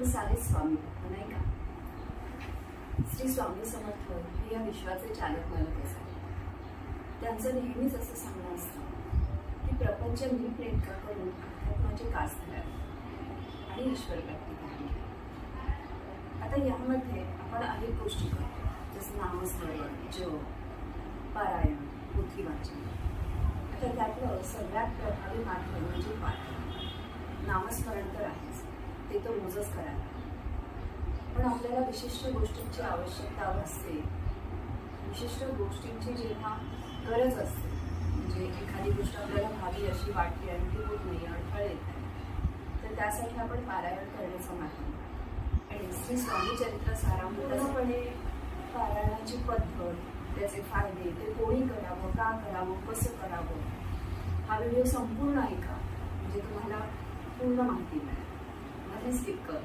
पण सारेच स्वामी नाही का? श्री स्वामी समर्थ हे या विश्वाचे चालक मालक असतात. त्यांचं नेहमीच असं सांगणं असतं की प्रपंच नीट नेटका करून अध्यात्माचे कास धरावे आणि ईश्वर प्राप्ती करावी. आता यामध्ये आपण अनेक गोष्टी करतो, जसं नामस्मरण, जप, पारायण, पोथी वाचन. आता त्यातलं सगळ्यात प्रभावी माध्यम म्हणजे पाठ. नामस्मरण तर आहेच, ते तर रोजच करायला. पण आपल्याला विशिष्ट गोष्टींची आवश्यकता असते, विशिष्ट गोष्टींची जेव्हा गरज असते, म्हणजे एखादी गोष्ट आपल्याला भावी अशी वाटते आणि ती होत नाही, अडथळे येत नाही, तर त्यासाठी आपण पारायण करण्याचं माध्यम. आणि श्री स्वामी चरित्र सारामृतपणे पारायणाची पद्धत, त्याचे फायदे, ते कोणी करावं, का करावं, कसं करावं, हा व्हिडिओ संपूर्ण ऐका म्हणजे तुम्हाला पूर्ण माहिती मिळेल. स्किप कर.